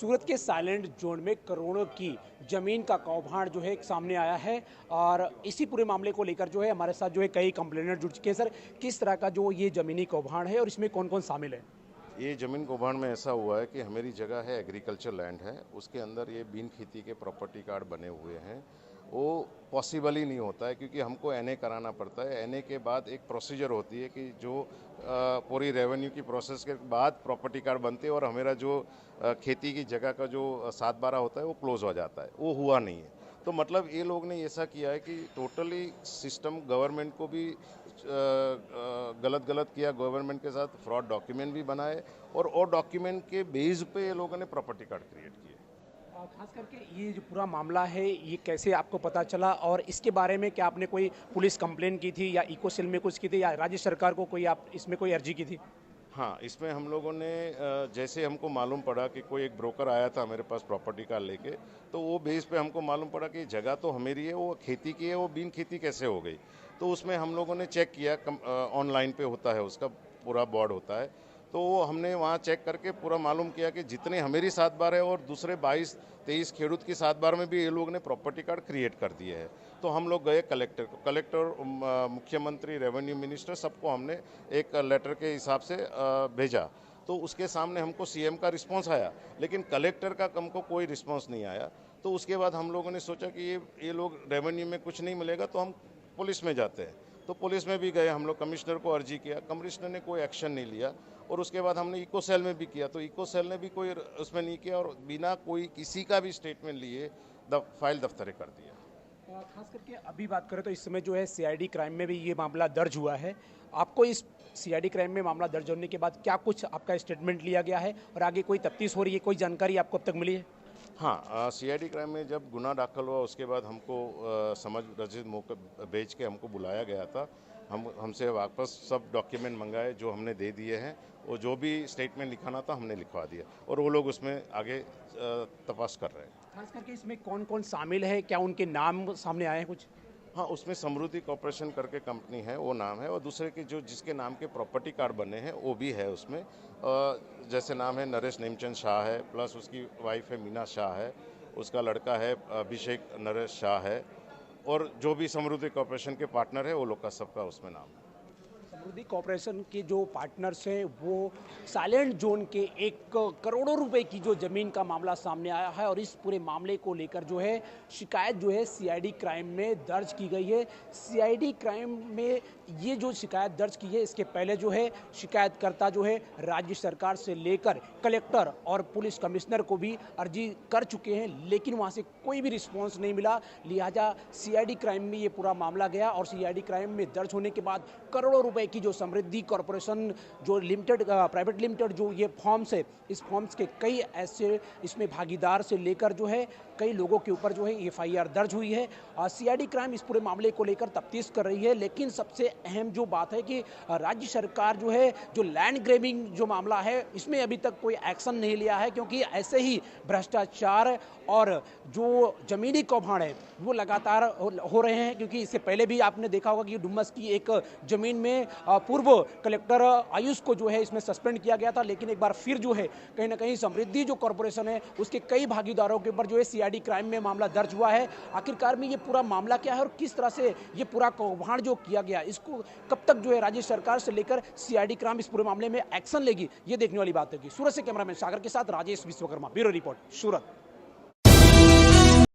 सूरत के silent zone में करोड़ों की ज़मीन का कौभांड जो है सामने आया है और इसी पूरे मामले को लेकर जो है हमारे साथ जो है कई कंप्लेनर जुड़ चुके हैं। सर, किस तरह का जो ये ज़मीनी कौभांड है और इसमें कौन कौन शामिल है? ये ज़मीन कौभांड में ऐसा हुआ है कि हमारी जगह है, एग्रीकल्चर लैंड है, उसके अंदर ये बीन खेती के प्रॉपर्टी कार्ड बने हुए हैं। वो पॉसिबल ही नहीं होता है क्योंकि हमको एनए कराना पड़ता है। एनए के बाद एक प्रोसीजर होती है कि जो पूरी रेवेन्यू की प्रोसेस के बाद प्रॉपर्टी कार्ड बनते हैं और हमारा जो खेती की जगह का जो 7/12 होता है वो क्लोज हो जाता है। वो हुआ नहीं है। तो मतलब ये लोग ने ऐसा किया है कि टोटली सिस्टम गवर्नमेंट को भी गलत गलत किया, गवर्नमेंट के साथ फ्रॉड डॉक्यूमेंट भी बनाए और डॉक्यूमेंट के बेस पे ये लोगों ने प्रॉपर्टी कार्ड क्रिएट किए। खास करके ये जो पूरा मामला है ये कैसे आपको पता चला और इसके बारे में क्या आपने कोई पुलिस कंप्लेन की थी या इको सेल में कुछ की थी या राज्य सरकार को कोई आप इसमें कोई अर्जी की थी? हाँ, इसमें हम लोगों ने जैसे हमको मालूम पड़ा कि कोई एक ब्रोकर आया था मेरे पास प्रॉपर्टी कार्ड लेके, तो वो बेस पे हमको मालूम पड़ा कि जगह तो हमारी है, वो खेती की है, वो बीन खेती कैसे हो गई। तो उसमें हम लोगों ने चेक किया, ऑनलाइन पे होता है, उसका पूरा बोर्ड होता है। तो वो हमने वहाँ चेक करके पूरा मालूम किया कि जितने हमारी 7/12 है और दूसरे 22-23 खेडूत की 7/12 में भी ये लोग ने प्रॉपर्टी कार्ड क्रिएट कर दिए हैं। तो हम लोग गए कलेक्टर को, कलेक्टर, मुख्यमंत्री, रेवेन्यू मिनिस्टर, सबको हमने एक लेटर के हिसाब से भेजा। तो उसके सामने हमको सीएम का रिस्पांस आया, लेकिन कलेक्टर का हमको कोई रिस्पांस नहीं आया। तो उसके बाद हम लोगों ने सोचा कि ये लोग रेवेन्यू में कुछ नहीं मिलेगा तो हम पुलिस में जाते हैं। तो पुलिस में भी गए हम लोग, कमिश्नर को अर्जी किया, कमिश्नर ने कोई एक्शन नहीं लिया। और उसके बाद हमने इको सेल में भी किया, तो इको सेल ने भी कोई उसमें नहीं किया और बिना कोई किसी का भी स्टेटमेंट लिए फाइल दफ्तरे कर दिया। खास करके अभी बात करें तो इस समय जो है सीआईडी क्राइम में भी ये मामला दर्ज हुआ है। आपको इस सीआईडी क्राइम में मामला दर्ज होने के बाद क्या कुछ आपका स्टेटमेंट लिया गया है और आगे कोई तफ्तीश हो रही है, कोई जानकारी आपको अब तक मिली है? हाँ, सीआईडी क्राइम में जब गुना दाखिल हुआ उसके बाद हमको समझ रसीद मौके भेज के हमको बुलाया गया था। हमसे वापस सब डॉक्यूमेंट मंगाए जो हमने दे दिए हैं, और जो भी स्टेटमेंट लिखाना था हमने लिखवा दिया और वो लोग उसमें आगे तपास कर रहे हैं। खास करके इसमें कौन कौन शामिल है, क्या उनके नाम सामने आए हैं कुछ? हाँ, उसमें समृद्धि कॉर्पोरेशन करके कंपनी है, वो नाम है, और दूसरे के जो जिसके नाम के प्रॉपर्टी कार्ड बने हैं वो भी है उसमें। जैसे नाम है नरेश नेमचंद शाह है, प्लस उसकी वाइफ है मीना शाह है, उसका लड़का है अभिषेक नरेश शाह है, और जो भी समृद्धि कॉर्पोरेशन के पार्टनर है वो लोग का सबका उसमें नाम है। समृद्धि कॉर्पोरेशन के जो पार्टनर्स हैं वो साइलेंट जोन के 1 करोड़ों रुपए की जो ज़मीन का मामला सामने आया है और इस पूरे मामले को लेकर जो है शिकायत जो है सीआईडी क्राइम में दर्ज की गई है। सीआईडी क्राइम में ये जो शिकायत दर्ज की है, इसके पहले जो है शिकायतकर्ता जो है राज्य सरकार से लेकर कलेक्टर और पुलिस कमिश्नर को भी अर्जी कर चुके हैं, लेकिन वहाँ से कोई भी रिस्पॉन्स नहीं मिला। लिहाजा सीआईडी क्राइम में ये पूरा मामला गया और सीआईडी क्राइम में दर्ज होने के बाद करोड़ों रुपए की जो समृद्धि कॉर्पोरेशन जो लिमिटेड प्राइवेट लिमिटेड जो ये फॉर्म्स है, इस फॉर्म्स के कई ऐसे इसमें भागीदार से लेकर जो है कई लोगों के ऊपर जो है एफआईआर दर्ज हुई है। सीआईडी क्राइम इस पूरे मामले को लेकर तफ्तीश कर रही है, लेकिन सबसे अहम जो बात है कि राज्य सरकार जो है जो लैंड ग्रैबिंग जो मामला है इसमें अभी तक कोई एक्शन नहीं लिया है, क्योंकि ऐसे ही भ्रष्टाचार और जो जमीनी कौभांड है वो लगातार हो रहे हैं। क्योंकि इससे पहले भी आपने देखा होगा कि डुमस की एक जमीन में पूर्व कलेक्टर आयुष को जो है इसमें सस्पेंड किया गया था, लेकिन एक बार फिर जो है कहीं ना कहीं समृद्धि जो कॉर्पोरेशन है उसके कई भागीदारों के ऊपर जो है सीआईडी क्राइम में मामला दर्ज हुआ है। आखिरकार में ये पूरा मामला क्या है और किस तरह से ये पूरा कौभांड जो किया गया इसको कब तक जो है राज्य सरकार से लेकर सीआईडी क्राइम इस पूरे मामले में एक्शन लेगी, ये देखने वाली बात होगी। सूरत से कैमरामैन सागर के साथ राजेश विश्वकर्मा, ब्यूरो रिपोर्ट, सूरत।